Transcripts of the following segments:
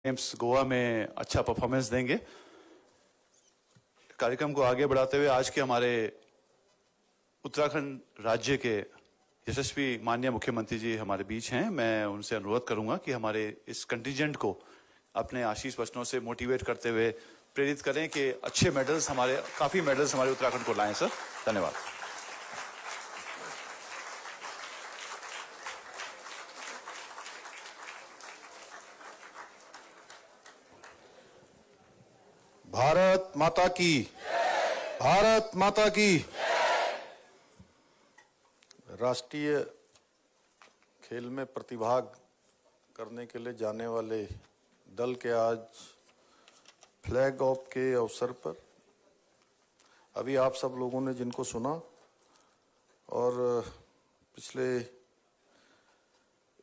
Games Goa में अच्छा performance देंगे। कार्यक्रम को आगे बढ़ाते हुए आज के हमारे उत्तराखंड राज्य के यशस्वी माननीय मुख्यमंत्री जी हमारे बीच हैं। मैं उनसे अनुरोध करूंगा कि हमारे इस कंटिजेंट को अपने आशीष वचनों से मोटिवेट करते हुए प्रेरित करें कि अच्छे मेडल्स काफी मेडल्स हमारे उत्तराखंड को लाएं। सर, धन्यवाद। भारत माता की, भारत माता की। राष्ट्रीय खेल में प्रतिभाग करने के लिए जाने वाले दल के आज फ्लैग ऑफ के अवसर पर अभी आप सब लोगों ने जिनको सुना और पिछले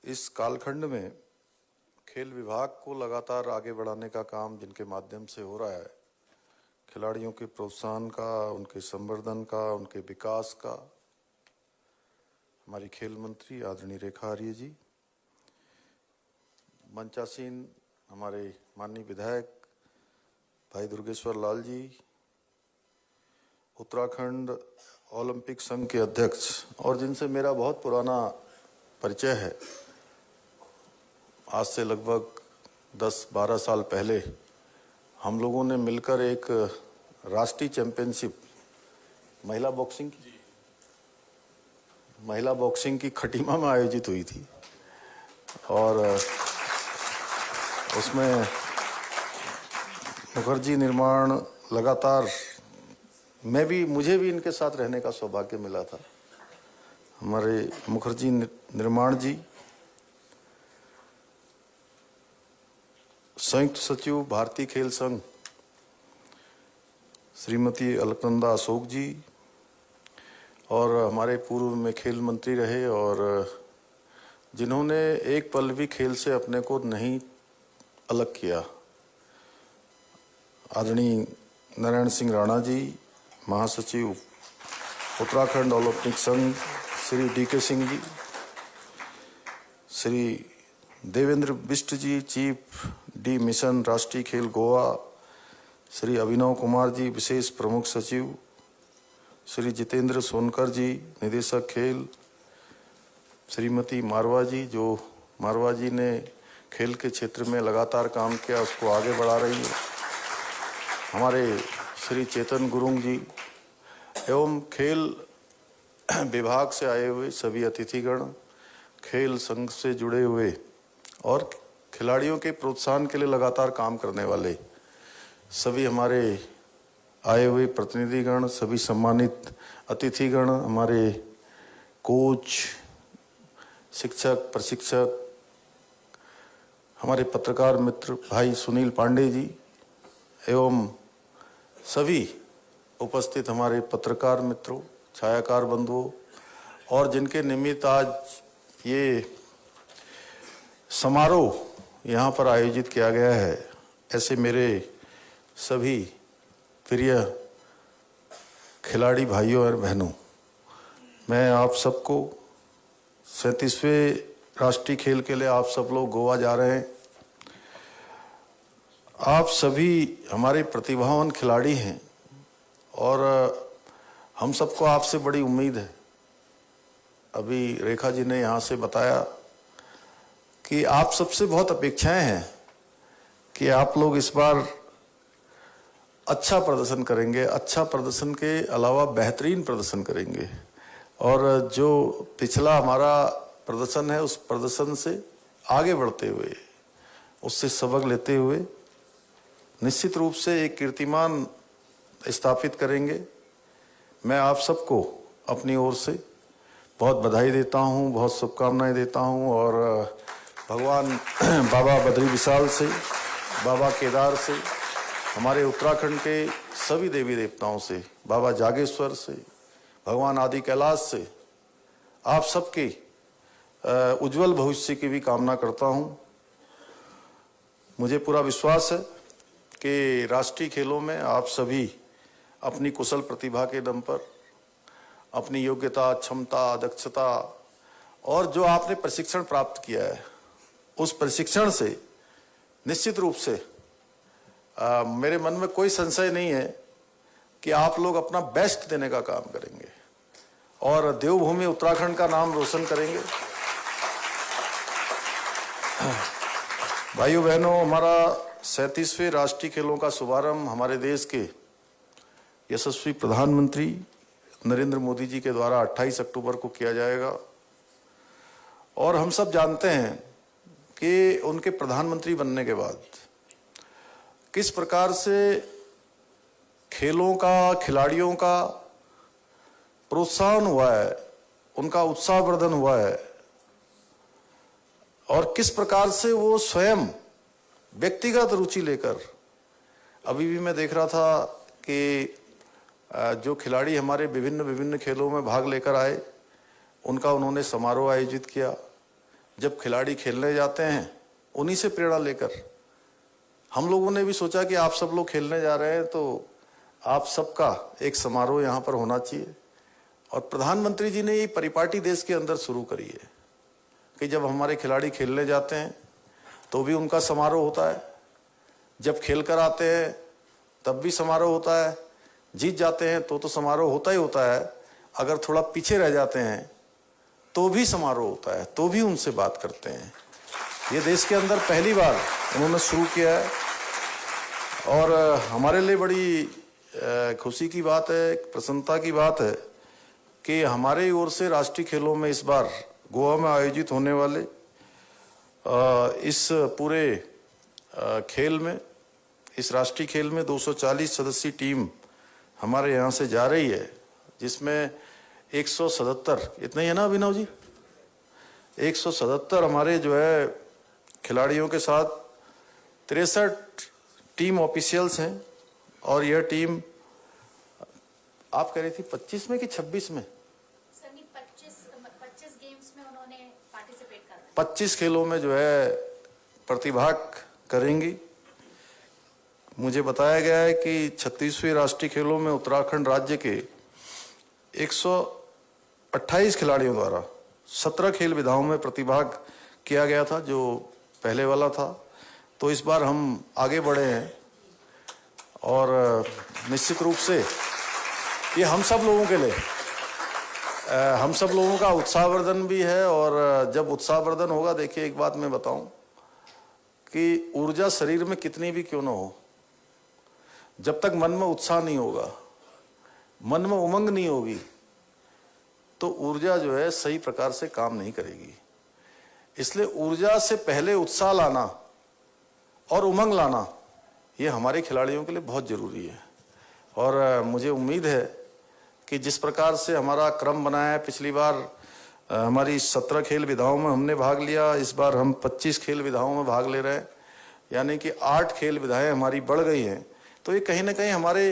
इस कालखंड में खेल विभाग को लगातार आगे बढ़ाने का काम जिनके माध्यम से हो रहा है, खिलाड़ियों के प्रोत्साहन का, उनके संवर्धन का, उनके विकास का, हमारी खेल मंत्री आदरणीय रेखा आर्य जी, मंचासीन हमारे माननीय विधायक भाई दुर्गेश्वर लाल जी, उत्तराखंड ओलंपिक संघ के अध्यक्ष और जिनसे मेरा बहुत पुराना परिचय है, आज से लगभग 10-12 साल पहले हम लोगों ने मिलकर एक राष्ट्रीय चैंपियनशिप महिला बॉक्सिंग की खटीमा में आयोजित हुई थी और उसमें मुखर्जी निर्माण लगातार मुझे भी इनके साथ रहने का सौभाग्य मिला था। हमारे मुखर्जी निर्माण जी संयुक्त सचिव भारतीय खेल संघ श्रीमती अलकनंदा अशोक जी और हमारे पूर्व में खेल मंत्री रहे और जिन्होंने एक पल भी खेल से अपने को नहीं अलग किया, आदरणीय नारायण सिंह राणा जी, महासचिव उत्तराखंड ओलंपिक संघ श्री DK सिंह जी, श्री देवेंद्र बिष्ट जी, चीफ डी मिशन राष्ट्रीय खेल गोवा, श्री अभिनव कुमार जी, विशेष प्रमुख सचिव, श्री जितेंद्र सोनकर जी, निदेशक खेल, श्रीमती मारवा जी ने खेल के क्षेत्र में लगातार काम किया, उसको आगे बढ़ा रही है, हमारे श्री चेतन गुरुंग जी एवं खेल विभाग से आए हुए सभी अतिथिगण, खेल संघ से जुड़े हुए और खिलाड़ियों के प्रोत्साहन के लिए लगातार काम करने वाले सभी हमारे आए हुए प्रतिनिधिगण, सभी सम्मानित अतिथिगण, हमारे कोच, शिक्षक, प्रशिक्षक, हमारे पत्रकार मित्र भाई सुनील पांडे जी एवं सभी उपस्थित हमारे पत्रकार मित्रों, छायाकार बंधुओं और जिनके निमित्त आज ये समारोह यहाँ पर आयोजित किया गया है, ऐसे मेरे सभी प्रिय खिलाड़ी भाइयों और बहनों, मैं आप सबको 37वें राष्ट्रीय खेल के लिए आप सब लोग गोवा जा रहे हैं। आप सभी हमारे प्रतिभावान खिलाड़ी हैं और हम सबको आपसे बड़ी उम्मीद है। अभी रेखा जी ने यहाँ से बताया कि आप सबसे बहुत अपेक्षाएं हैं कि आप लोग इस बार अच्छा प्रदर्शन करेंगे, अच्छा प्रदर्शन के अलावा बेहतरीन प्रदर्शन करेंगे और जो पिछला हमारा प्रदर्शन है उस प्रदर्शन से आगे बढ़ते हुए, उससे सबक लेते हुए निश्चित रूप से एक कीर्तिमान स्थापित करेंगे। मैं आप सबको अपनी ओर से बहुत बधाई देता हूं, बहुत शुभकामनाएं देता हूं और भगवान बाबा बद्री विशाल से, बाबा केदार से, हमारे उत्तराखंड के सभी देवी देवताओं से, बाबा जागेश्वर से, भगवान आदि कैलाश से आप सबके उज्जवल भविष्य की भी कामना करता हूं। मुझे पूरा विश्वास है कि राष्ट्रीय खेलों में आप सभी अपनी कुशल प्रतिभा के दम पर, अपनी योग्यता, क्षमता, दक्षता और जो आपने प्रशिक्षण प्राप्त किया है, उस प्रशिक्षण से निश्चित रूप से मेरे मन में कोई संशय नहीं है कि आप लोग अपना बेस्ट देने का काम करेंगे और देवभूमि उत्तराखंड का नाम रोशन करेंगे। भाइयों बहनों, हमारा 37वें राष्ट्रीय खेलों का शुभारंभ हमारे देश के यशस्वी प्रधानमंत्री नरेंद्र मोदी जी के द्वारा 28 अक्टूबर को किया जाएगा और हम सब जानते हैं कि उनके प्रधानमंत्री बनने के बाद किस प्रकार से खेलों का, खिलाड़ियों का प्रोत्साहन हुआ है, उनका उत्साहवर्धन हुआ है और किस प्रकार से वो स्वयं व्यक्तिगत रुचि लेकर, अभी भी मैं देख रहा था कि जो खिलाड़ी हमारे विभिन्न खेलों में भाग लेकर आए उनका उन्होंने समारोह आयोजित किया। जब खिलाड़ी खेलने जाते हैं उन्हीं से प्रेरणा लेकर हम लोगों ने भी सोचा कि आप सब लोग खेलने जा रहे हैं तो आप सबका एक समारोह यहाँ पर होना चाहिए और प्रधानमंत्री जी ने ये परिपाटी देश के अंदर शुरू करी है कि जब हमारे खिलाड़ी खेलने जाते हैं तो भी उनका समारोह होता है, जब खेल कर आते हैं तब भी समारोह होता है, जीत जाते हैं तो समारोह होता ही होता है, अगर थोड़ा पीछे रह जाते हैं तो भी समारोह होता है, तो भी उनसे बात करते हैं। ये देश के अंदर पहली बार उन्होंने शुरू किया है और हमारे लिए बड़ी खुशी की बात है, प्रसन्नता की बात है कि हमारे ओर से राष्ट्रीय खेलों में इस बार गोवा में आयोजित होने वाले इस पूरे खेल में, इस राष्ट्रीय खेल में 240 सदस्यीय टीम हमारे यहाँ से जा रही है, जिसमें 177, इतना ही है ना अभिनव जी, 177 हमारे जो है खिलाड़ियों के साथ 63 टीम ऑफिशियल्स हैं और यह टीम आप कह रही थी 25 में कि 26 में? 25 गेम्स में उन्होंने पार्टिसिपेट करना है। 25 खेलों में जो है प्रतिभाग करेंगी। मुझे बताया गया है कि 36वें राष्ट्रीय खेलों में उत्तराखंड राज्य के 128 खिलाड़ियों द्वारा 17 खेल विधाओं में प्रतिभाग किया गया था, जो पहले वाला था। तो इस बार हम आगे बढ़े हैं और निश्चित रूप से ये हम सब लोगों के लिए, हम सब लोगों का उत्साहवर्धन भी है। और जब उत्साहवर्धन होगा, देखिए एक बात मैं बताऊं कि ऊर्जा शरीर में कितनी भी क्यों ना हो, जब तक मन में उत्साह नहीं होगा, मन में उमंग नहीं होगी, तो ऊर्जा जो है सही प्रकार से काम नहीं करेगी। इसलिए ऊर्जा से पहले उत्साह लाना और उमंग लाना, ये हमारे खिलाड़ियों के लिए बहुत जरूरी है। और मुझे उम्मीद है कि जिस प्रकार से हमारा क्रम बनाया है, पिछली बार हमारी 17 खेल विधाओं में हमने भाग लिया, इस बार हम 25 खेल विधाओं में भाग ले रहे हैं, यानी कि 8 खेल विधाएं हमारी बढ़ गई हैं। तो ये कहीं ना कहीं हमारे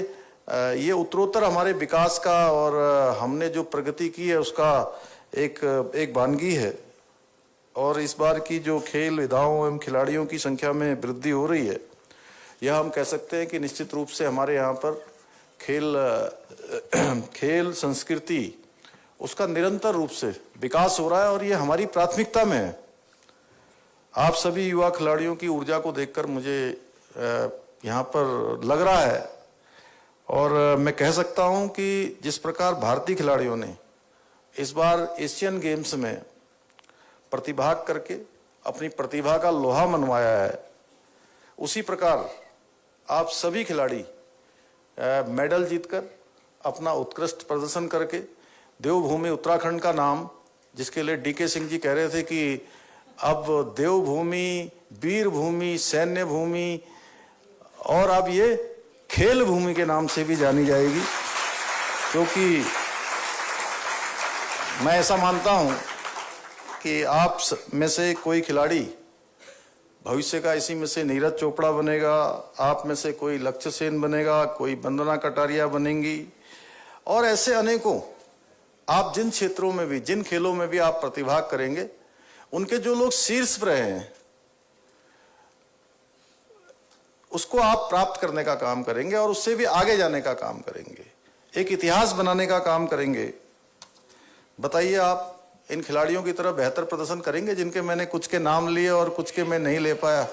ये उत्तरोत्तर हमारे विकास का और हमने जो प्रगति की है उसका एक वानगी है। और इस बार की जो खेल विधाओं एवं खिलाड़ियों की संख्या में वृद्धि हो रही है, यह हम कह सकते हैं कि निश्चित रूप से हमारे यहाँ पर खेल संस्कृति उसका निरंतर रूप से विकास हो रहा है और ये हमारी प्राथमिकता में है। आप सभी युवा खिलाड़ियों की ऊर्जा को देखकर मुझे यहाँ पर लग रहा है और मैं कह सकता हूँ कि जिस प्रकार भारतीय खिलाड़ियों ने इस बार एशियन गेम्स में प्रतिभाग करके अपनी प्रतिभा का लोहा मनवाया है, उसी प्रकार आप सभी खिलाड़ी मेडल जीतकर अपना उत्कृष्ट प्रदर्शन करके देवभूमि उत्तराखंड का नाम, जिसके लिए डीके सिंह जी कह रहे थे कि अब देवभूमि, वीर भूमि, सैन्य भूमि और अब ये खेल भूमि के नाम से भी जानी जाएगी, क्योंकि मैं ऐसा मानता हूं कि आप में से कोई खिलाड़ी भविष्य का इसी में से नीरज चोपड़ा बनेगा, आप में से कोई लक्ष्य सेन बनेगा, कोई वंदना कटारिया बनेंगी और ऐसे अनेकों। आप जिन क्षेत्रों में भी, जिन खेलों में भी आप प्रतिभाग करेंगे, उनके जो लोग शीर्ष पर रहे हैं उसको आप प्राप्त करने का काम करेंगे और उससे भी आगे जाने का काम करेंगे, एक इतिहास बनाने का काम करेंगे। बताइए, आप इन खिलाड़ियों की तरह बेहतर प्रदर्शन करेंगे जिनके मैंने कुछ के नाम लिए और कुछ के मैं नहीं ले पाया?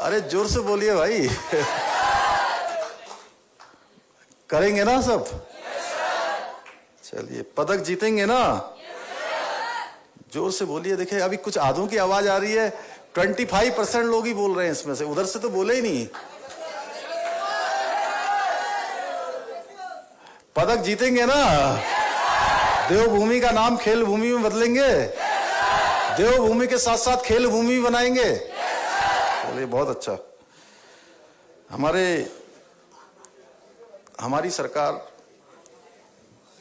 अरे जोर से बोलिए भाई। करेंगे ना सब? चलिए, पदक जीतेंगे ना? जोर से बोलिए। देखिए अभी कुछ आधों की आवाज आ रही है, 25% लोग ही बोल रहे हैं इसमें से, उधर से तो बोले ही नहीं। पदक जीतेंगे ना? देवभूमि का नाम खेल भूमि में बदलेंगे? देवभूमि के साथ साथ खेल भूमि बनाएंगे? चलिए, बहुत अच्छा। हमारी सरकार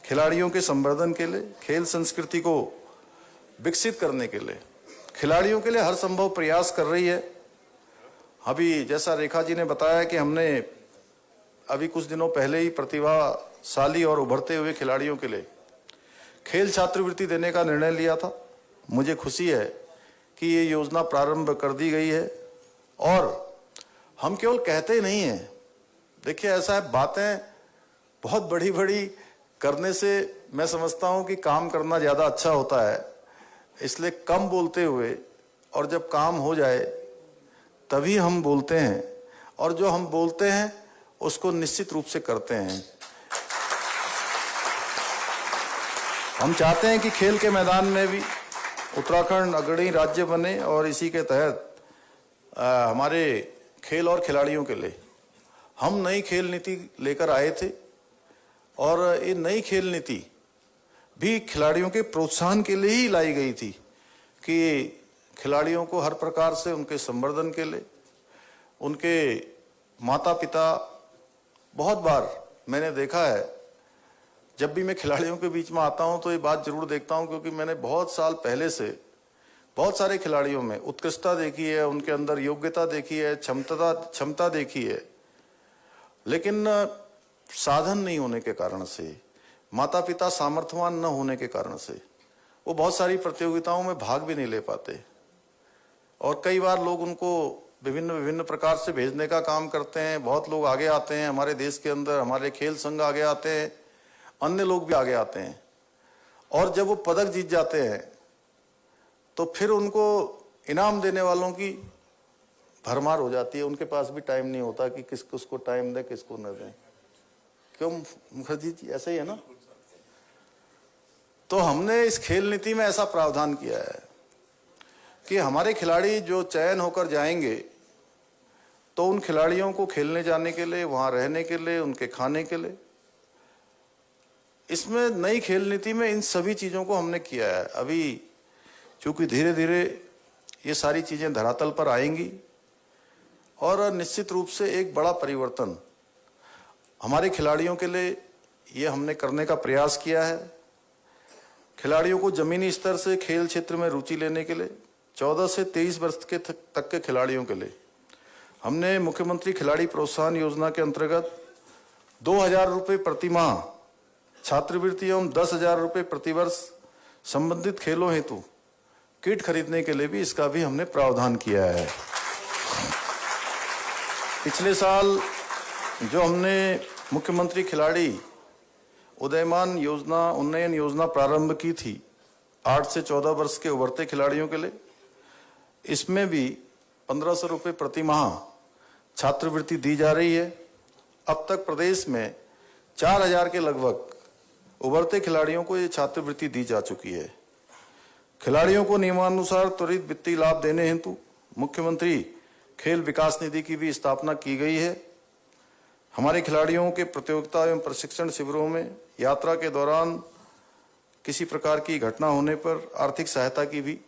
खिलाड़ियों के संवर्धन के लिए, खेल संस्कृति को विकसित करने के लिए, खिलाड़ियों के लिए हर संभव प्रयास कर रही है। अभी जैसा रेखा जी ने बताया कि हमने अभी कुछ दिनों पहले ही प्रतिभाशाली और उभरते हुए खिलाड़ियों के लिए खेल छात्रवृत्ति देने का निर्णय लिया था। मुझे खुशी है कि ये योजना प्रारंभ कर दी गई है और हम केवल कहते ही नहीं हैं। देखिए ऐसा है, बातें बहुत बड़ी बड़ी करने से मैं समझता हूं कि काम करना ज़्यादा अच्छा होता है, इसलिए कम बोलते हुए और जब काम हो जाए तभी हम बोलते हैं, और जो हम बोलते हैं उसको निश्चित रूप से करते हैं। हम चाहते हैं कि खेल के मैदान में भी उत्तराखंड अग्रणी राज्य बने और इसी के तहत हमारे खेल और खिलाड़ियों के लिए हम नई खेल नीति लेकर आए थे और ये नई खेल नीति भी खिलाड़ियों के प्रोत्साहन के लिए ही लाई गई थी कि खिलाड़ियों को हर प्रकार से उनके संवर्धन के लिए, उनके माता पिता, बहुत बार मैंने देखा है जब भी मैं खिलाड़ियों के बीच में आता हूं तो ये बात जरूर देखता हूं, क्योंकि मैंने बहुत साल पहले से बहुत सारे खिलाड़ियों में उत्कृष्टता देखी है, उनके अंदर योग्यता देखी है, क्षमता देखी है, लेकिन साधन नहीं होने के कारण से, माता पिता सामर्थ्यवान न होने के कारण से वो बहुत सारी प्रतियोगिताओं में भाग भी नहीं ले पाते। और कई बार लोग उनको विभिन्न प्रकार से भेजने का काम करते हैं। बहुत लोग आगे आते हैं हमारे देश के अंदर, हमारे खेल संघ आगे आते हैं, अन्य लोग भी आगे आते हैं, और जब वो पदक जीत जाते हैं तो फिर उनको इनाम देने वालों की भरमार हो जाती है। उनके पास भी टाइम नहीं होता कि किसको टाइम दें, किसको न दें। क्यों मुखर्जी जी, ऐसा ही है ना? तो हमने इस खेल नीति में ऐसा प्रावधान किया है कि हमारे खिलाड़ी जो चयन होकर जाएंगे तो उन खिलाड़ियों को खेलने जाने के लिए, वहां रहने के लिए, उनके खाने के लिए, इसमें नई खेल नीति में इन सभी चीजों को हमने किया है। अभी क्योंकि धीरे धीरे ये सारी चीजें धरातल पर आएंगी और निश्चित रूप से एक बड़ा परिवर्तन हमारे खिलाड़ियों के लिए ये हमने करने का प्रयास किया है। खिलाड़ियों को जमीनी स्तर से खेल क्षेत्र में रुचि लेने के लिए 14 से 23 वर्ष के तक के खिलाड़ियों के लिए हमने मुख्यमंत्री खिलाड़ी प्रोत्साहन योजना के अंतर्गत 2,000 रुपये प्रति माह छात्रवृत्ति एवं 10,000 रुपये प्रतिवर्ष संबंधित खेलों हेतु किट खरीदने के लिए भी इसका भी हमने प्रावधान किया है। पिछले साल जो हमने मुख्यमंत्री खिलाड़ी उदयमान उन्नयन योजना प्रारंभ की थी 8 से 14 वर्ष के उभरते खिलाड़ियों के लिए, इसमें भी 1,500 रुपये प्रति माह छात्रवृत्ति दी जा रही है। अब तक प्रदेश में 4,000 के लगभग उभरते खिलाड़ियों को ये छात्रवृत्ति दी जा चुकी है। खिलाड़ियों को नियमानुसार त्वरित वित्तीय लाभ देने हेतु मुख्यमंत्री खेल विकास निधि की भी स्थापना की गई है। हमारे खिलाड़ियों के प्रतियोगिता एवं प्रशिक्षण शिविरों में यात्रा के दौरान किसी प्रकार की घटना होने पर आर्थिक सहायता की भी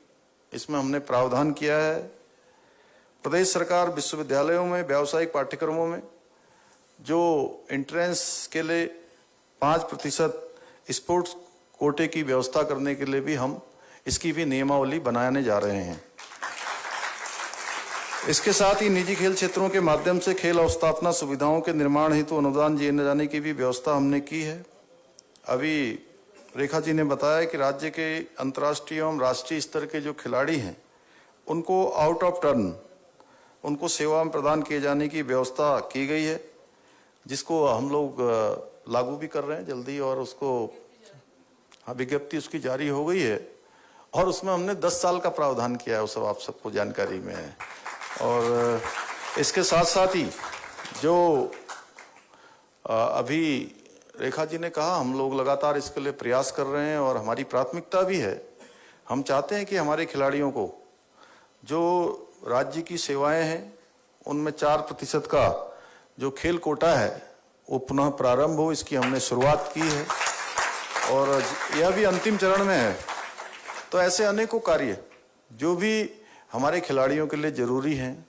इसमें हमने प्रावधान किया है। प्रदेश सरकार विश्वविद्यालयों में व्यावसायिक पाठ्यक्रमों में जो एंट्रेंस के लिए 5% स्पोर्ट्स कोटे की व्यवस्था करने के लिए भी हम इसकी भी नियमावली बनाने जा रहे हैं। इसके साथ ही निजी खेल क्षेत्रों के माध्यम से खेल अवस्थापना सुविधाओं के निर्माण हेतु अनुदान दिए जाने की भी व्यवस्था हमने की है। अभी रेखा जी ने बताया कि राज्य के अंतर्राष्ट्रीय एवं राष्ट्रीय स्तर के जो खिलाड़ी हैं उनको आउट ऑफ टर्न उनको सेवा प्रदान किए जाने की व्यवस्था की गई है, जिसको हम लोग लागू भी कर रहे हैं जल्दी, और उसको विज्ञप्ति उसकी जारी हो गई है और उसमें हमने 10 साल का प्रावधान किया है। वो सब आप सबको जानकारी में है। और इसके साथ साथ ही जो अभी रेखा जी ने कहा, हम लोग लगातार इसके लिए प्रयास कर रहे हैं और हमारी प्राथमिकता भी है। हम चाहते हैं कि हमारे खिलाड़ियों को जो राज्य की सेवाएं हैं उनमें 4% का जो खेल कोटा है वो पुनः प्रारंभ हो। इसकी हमने शुरुआत की है और यह भी अंतिम चरण में है। तो ऐसे अनेकों कार्य जो भी हमारे खिलाड़ियों के लिए जरूरी हैं,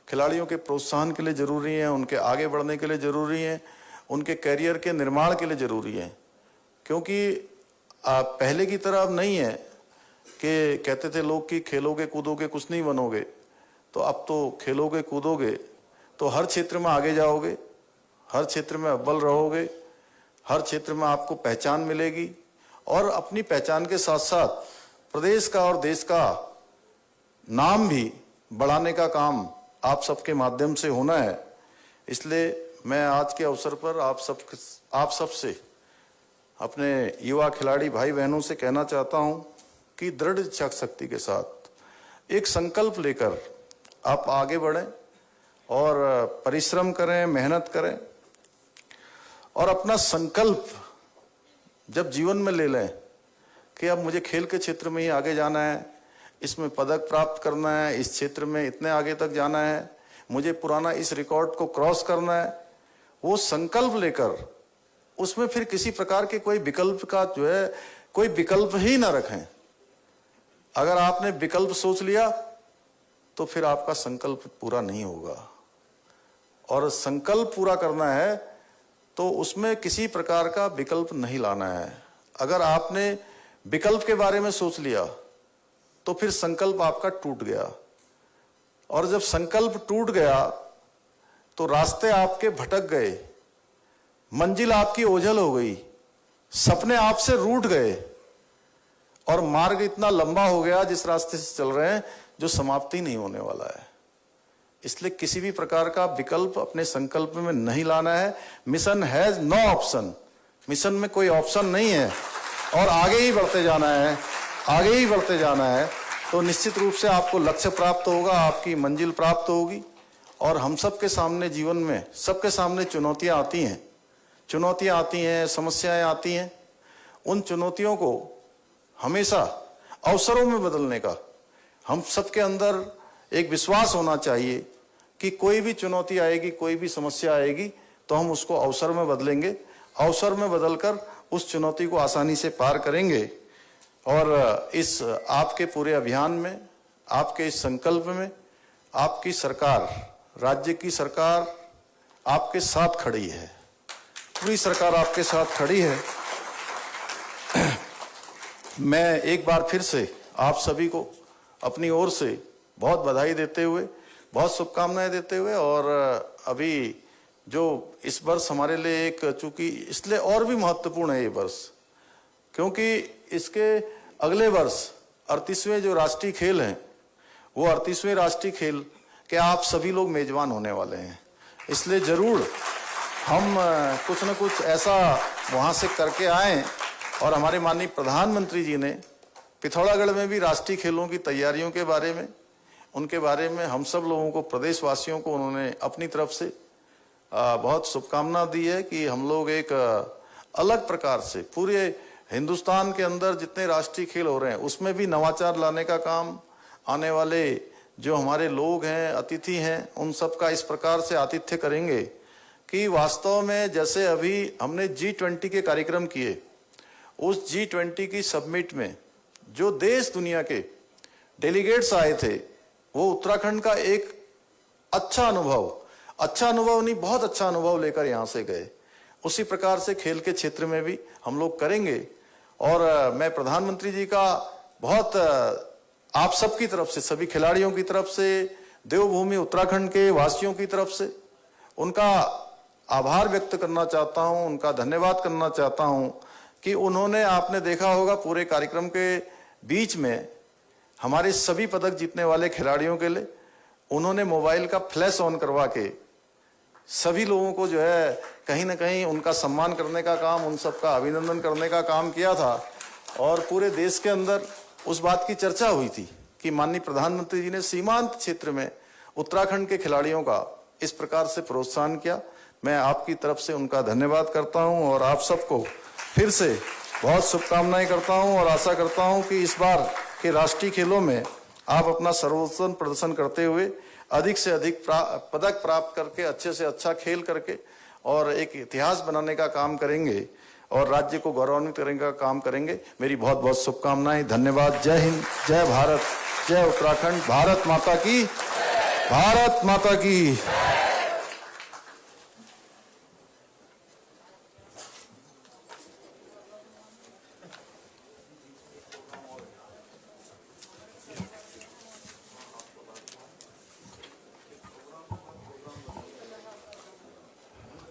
खिलाड़ियों के प्रोत्साहन के लिए जरूरी हैं, उनके आगे बढ़ने के लिए जरूरी हैं, उनके करियर के निर्माण के लिए जरूरी हैं। क्योंकि पहले की तरह अब नहीं है कि कहते थे लोग कि खेलोगे कूदोगे कुछ नहीं बनोगे। तो अब तो खेलोगे कूदोगे तो हर क्षेत्र में आगे जाओगे, हर क्षेत्र में अव्वल रहोगे, हर क्षेत्र में आपको पहचान मिलेगी और अपनी पहचान के साथ साथ प्रदेश का और देश का नाम भी बढ़ाने का काम आप सबके माध्यम से होना है। इसलिए मैं आज के अवसर पर आप सबसे अपने युवा खिलाड़ी भाई बहनों से कहना चाहता हूं कि दृढ़ इच्छा शक्ति के साथ एक संकल्प लेकर आप आगे बढ़ें और परिश्रम करें, मेहनत करें और अपना संकल्प जब जीवन में ले लें कि अब मुझे खेल के क्षेत्र में ही आगे जाना है, इसमें पदक प्राप्त करना है, इस क्षेत्र में इतने आगे तक जाना है, मुझे पुराना इस रिकॉर्ड को क्रॉस करना है, वो संकल्प लेकर उसमें फिर किसी प्रकार के कोई विकल्प का जो है कोई विकल्प ही ना रखें। अगर आपने विकल्प सोच लिया तो फिर आपका संकल्प पूरा नहीं होगा और संकल्प पूरा करना है तो उसमें किसी प्रकार का विकल्प नहीं लाना है। अगर आपने विकल्प के बारे में सोच लिया तो फिर संकल्प आपका टूट गया और जब संकल्प टूट गया तो रास्ते आपके भटक गए, मंजिल आपकी ओझल हो गई, सपने आपसे रूठ गए और मार्ग इतना लंबा हो गया जिस रास्ते से चल रहे हैं जो समाप्ति नहीं होने वाला है। इसलिए किसी भी प्रकार का विकल्प अपने संकल्प में नहीं लाना है। Mission has no option, mission में कोई ऑप्शन नहीं है और आगे ही बढ़ते जाना है, आगे ही बढ़ते जाना है। तो निश्चित रूप से आपको लक्ष्य प्राप्त होगा, आपकी मंजिल प्राप्त होगी। और हम सबके सामने जीवन में सबके सामने चुनौतियां आती हैं, चुनौतियां आती हैं, समस्याएं आती हैं। उन चुनौतियों को हमेशा अवसरों में बदलने का हम सबके अंदर एक विश्वास होना चाहिए कि कोई भी चुनौती आएगी, कोई भी समस्या आएगी तो हम उसको अवसर में बदलेंगे, अवसर में बदलकर उस चुनौती को आसानी से पार करेंगे। और इस आपके पूरे अभियान में, आपके इस संकल्प में आपकी सरकार, राज्य की सरकार आपके साथ खड़ी है, पूरी सरकार आपके साथ खड़ी है। मैं एक बार फिर से आप सभी को अपनी ओर से बहुत बधाई देते हुए, बहुत शुभकामनाएं देते हुए और अभी जो इस वर्ष हमारे लिए एक, चूंकि इसलिए और भी महत्वपूर्ण है ये वर्ष क्योंकि इसके अगले वर्ष 38वें जो राष्ट्रीय खेल हैं वो 38वें राष्ट्रीय खेल के आप सभी लोग मेजबान होने वाले हैं। इसलिए जरूर हम कुछ न कुछ ऐसा वहां से करके आए। और हमारे माननीय प्रधानमंत्री जी ने पिथौरागढ़ में भी राष्ट्रीय खेलों की तैयारियों के बारे में, उनके बारे में हम सब लोगों को, प्रदेशवासियों को उन्होंने अपनी तरफ से बहुत शुभकामना दी है कि हम लोग एक अलग प्रकार से पूरे हिंदुस्तान के अंदर जितने राष्ट्रीय खेल हो रहे हैं उसमें भी नवाचार लाने का काम, आने वाले जो हमारे लोग हैं, अतिथि हैं, उन सब का इस प्रकार से आतिथ्य करेंगे कि वास्तव में जैसे अभी हमने G20 के कार्यक्रम किए, उस G20 की समिट में जो देश दुनिया के डेलीगेट्स आए थे वो उत्तराखंड का एक अच्छा अनुभव नहीं, बहुत अच्छा अनुभव लेकर यहाँ से गए। उसी प्रकार से खेल के क्षेत्र में भी हम लोग करेंगे। और मैं प्रधानमंत्री जी का बहुत आप सबकी तरफ से, सभी खिलाड़ियों की तरफ से, देवभूमि उत्तराखंड के वासियों की तरफ से उनका आभार व्यक्त करना चाहता हूं, उनका धन्यवाद करना चाहता हूं कि उन्होंने, आपने देखा होगा पूरे कार्यक्रम के बीच में हमारे सभी पदक जीतने वाले खिलाड़ियों के लिए उन्होंने मोबाइल का फ्लैश ऑन करवा के सभी लोगों को जो है कहीं ना कहीं उनका सम्मान करने का काम, उन सबका अभिनंदन करने का काम किया था। और पूरे देश के अंदर उस बात की चर्चा हुई थी कि माननीय प्रधानमंत्री जी ने सीमांत क्षेत्र में उत्तराखंड के खिलाड़ियों का इस प्रकार से प्रोत्साहन किया। मैं आपकी तरफ से उनका धन्यवाद करता हूं और आप सबको फिर से बहुत शुभकामनाएं करता हूं और आशा करता हूं कि इस बार के राष्ट्रीय खेलों में आप अपना सर्वोत्तम प्रदर्शन करते हुए अधिक से अधिक पदक प्राप्त करके अच्छे से अच्छा खेल करके और एक इतिहास बनाने का काम करेंगे और राज्य को गौरवान्वित करने का काम करेंगे। मेरी बहुत बहुत शुभकामनाएं। धन्यवाद। जय हिंद, जय भारत, जय उत्तराखंड। भारत माता की, भारत माता की।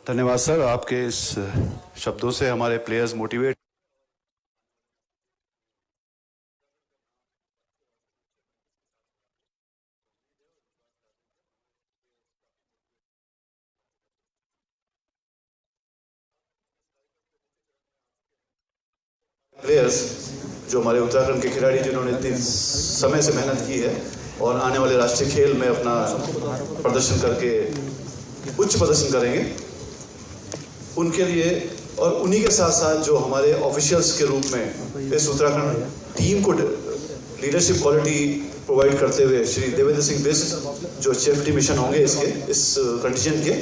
धन्यवाद सर, आपके इस शब्दों से हमारे प्लेयर्स मोटिवेट। प्लेयर्स जो हमारे उत्तराखंड के खिलाड़ी जिन्होंने इतनी समय से मेहनत की है और आने वाले राष्ट्रीय खेल में अपना प्रदर्शन करके उच्च प्रदर्शन करेंगे, उनके लिए और उन्हीं के साथ साथ जो हमारे ऑफिशियल्स के रूप में इस उत्तराखंड टीम को लीडरशिप क्वालिटी प्रोवाइड करते हुए श्री देवेंद्र सिंह बिष्ट जो चीफ डी मिशन होंगे इस कंटीजेंट के,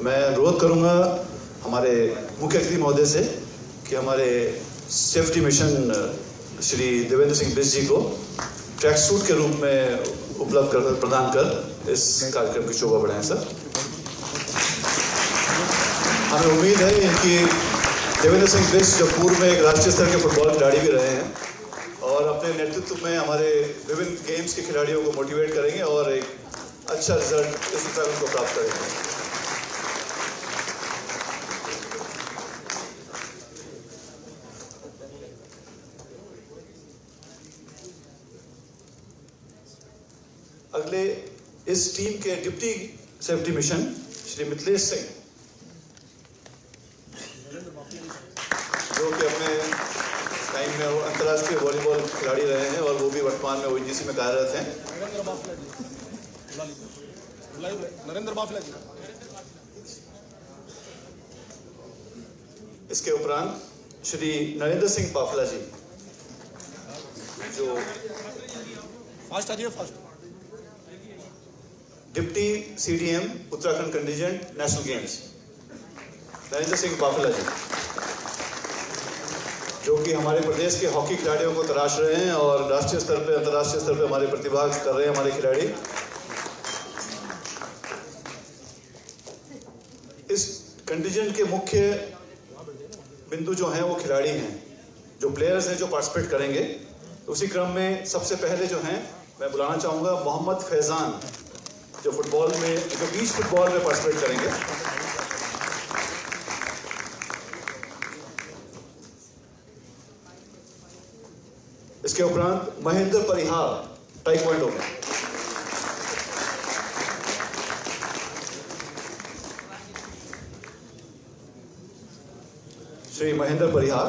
मैं अनुरोध करूंगा हमारे मुख्य अतिथि महोदय से कि हमारे सेफ्टी मिशन श्री देवेंद्र सिंह बिष्ट जी को ट्रैक सूट के रूप में उपलब्ध प्रदान कर इस कार्यक्रम की शोभा बढ़ाएं। सर, हमें उम्मीद है कि देवेंद्र सिंह बिष्ट जो पूर्व में एक राष्ट्रीय स्तर के फुटबॉल खिलाड़ी भी रहे हैं और अपने नेतृत्व में हमारे विभिन्न गेम्स के खिलाड़ियों को मोटिवेट करेंगे और एक अच्छा रिजल्ट इस उत्तराखंड को प्राप्त करेंगे। अगले इस टीम के deputy safety mission Shri Mithilesh Singh जो कि अपने टाइम में अंतर्राष्ट्रीय वॉलीबॉल खिलाड़ी रहे हैं और वो भी वर्तमान में ओएनजीसी में कार्यरत हैं। नरेंद्र बाफला जी। इसके उपरांत श्री नरेंद्र सिंह बाफला जी जो फास्ट आ जाइए, fast. Deputy CDM Uttarakhand contingent national games Narendra Singh Bafla ji जो कि हमारे प्रदेश के हॉकी खिलाड़ियों को तराश रहे हैं और राष्ट्रीय स्तर पे अंतर्राष्ट्रीय स्तर पे हमारे प्रतिभा कर रहे हैं हमारे खिलाड़ी। इस कंटीजेंट के मुख्य बिंदु जो हैं वो खिलाड़ी हैं, जो प्लेयर्स हैं जो पार्टिसिपेट करेंगे। उसी क्रम में सबसे पहले जो हैं मैं बुलाना चाहूंगा मोहम्मद फैजान जो फुटबॉल में जो बीच फुटबॉल में पार्टिसिपेट करेंगे। इसके उपरांत महेंद्र परिहार ताइक्वांडो में, श्री महेंद्र परिहार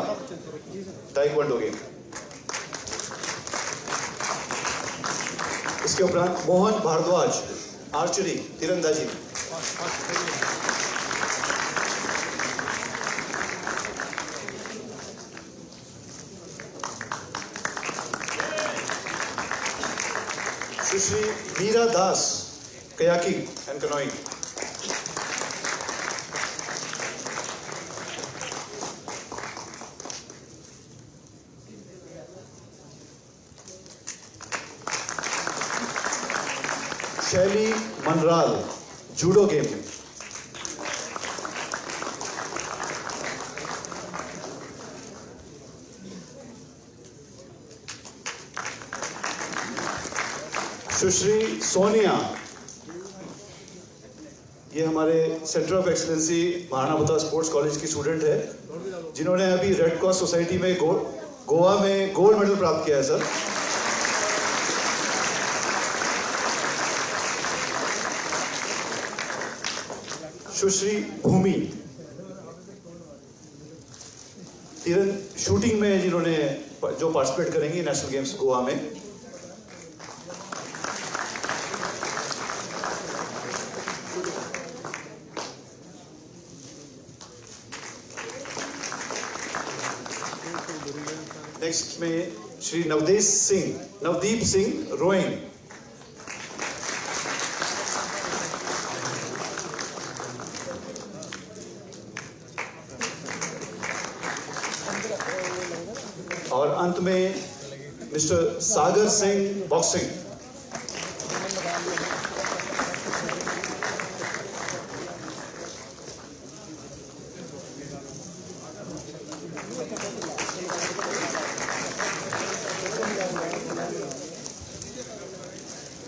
ताइक्वांडो गेम। इसके उपरांत मोहन भारद्वाज आर्चरी तीरंदाजी। सुश्री मीरा दास कयाकिंग एंड कनोइंग। शैली मनराल जूडो गेम में। सुश्री सोनिया, ये हमारे centre of excellency Maharana Pratap sports college की स्टूडेंट है जिन्होंने अभी रेड क्रॉस सोसाइटी में गोवा में गोल्ड मेडल प्राप्त किया है। सर, सुश्री भूमि शूटिंग में जिन्होंने जो पार्टिसिपेट करेंगी नेशनल गेम्स गोवा में। नेक्स्ट में श्री नवदीप सिंह रोइंग। और अंत में मिस्टर सागर सिंह बॉक्सिंग।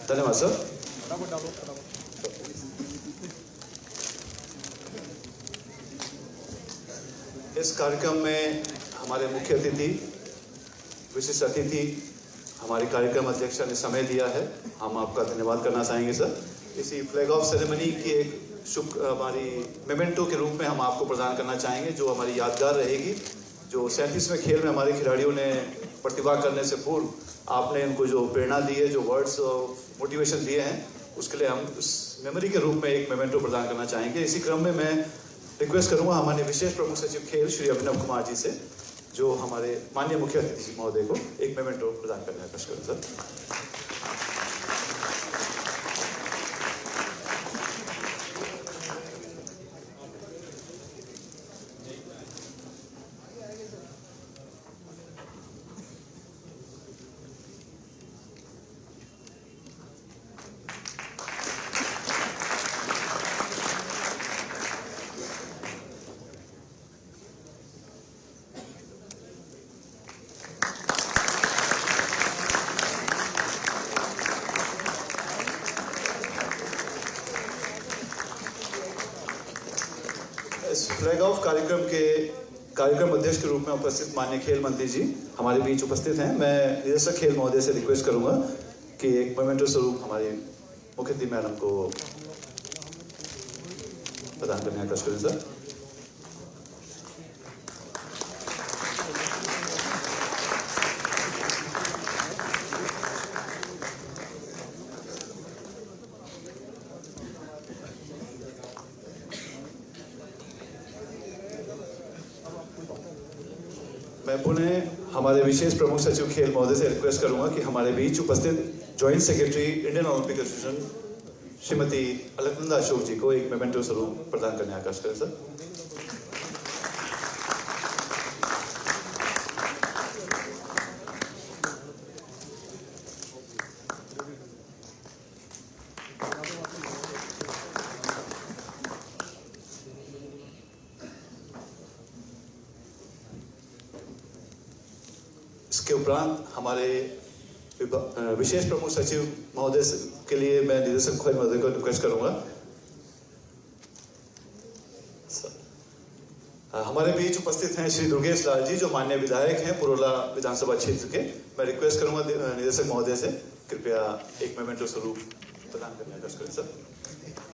धन्यवाद सर। इस कार्यक्रम में हमारे मुख्य अतिथि, विशिष्ट अतिथि, हमारे कार्यक्रम अध्यक्ष ने समय दिया है, हम आपका धन्यवाद करना चाहेंगे सर। इसी फ्लैग ऑफ सेरेमनी की एक हमारी मेमेंटो के रूप में हम आपको प्रदान करना चाहेंगे, जो हमारी यादगार रहेगी। जो 37वें खेल में हमारे खिलाड़ियों ने प्रतिभा करने से पूर्व आपने इनको जो प्रेरणा दी है, जो वर्ड्स मोटिवेशन दिए हैं, उसके लिए हम उस मेमोरी के रूप में एक मेमेंटो प्रदान करना चाहेंगे। इसी क्रम में मैं रिक्वेस्ट करूंगा हमारे विशेष प्रमुख सचिव खेल श्री अभिनव कुमार जी से, जो हमारे माननीय मुख्य अतिथि महोदय को एक मेमेंटो प्रदान करने का कष्ट करें सर। इस फ्लैग ऑफ कार्यक्रम के कार्यक्रम अध्यक्ष के रूप में उपस्थित माननीय खेल मंत्री जी हमारे बीच उपस्थित हैं। मैं निदेशक खेल महोदय से रिक्वेस्ट करूंगा कि एक मोमेंटो स्वरूप हमारे मुख्य अतिथि मैडम को प्रदान करने का कष्ट करें सर। मैं पुनः हमारे विशेष प्रमुख सचिव खेल महोदय से रिक्वेस्ट करूंगा कि हमारे बीच उपस्थित joint secretary Indian Olympic association Shrimati Alaknanda Ashok ji को एक मेमेंटो स्वरूप प्रदान करने का कष्ट करें सर। इसके उपरांत हमारे विशेष प्रमुख सचिव महोदय के लिए मैं निदेशक खेल महोदय को रिक्वेस्ट करूंगा। हमारे बीच उपस्थित हैं श्री दुर्गेश लाल जी, जो माननीय विधायक हैं पुरोला विधानसभा क्षेत्र के। मैं रिक्वेस्ट करूंगा निदेशक महोदय से कृपया एक मेमेंटो स्वरूप प्रदान करने का कष्ट करें सर।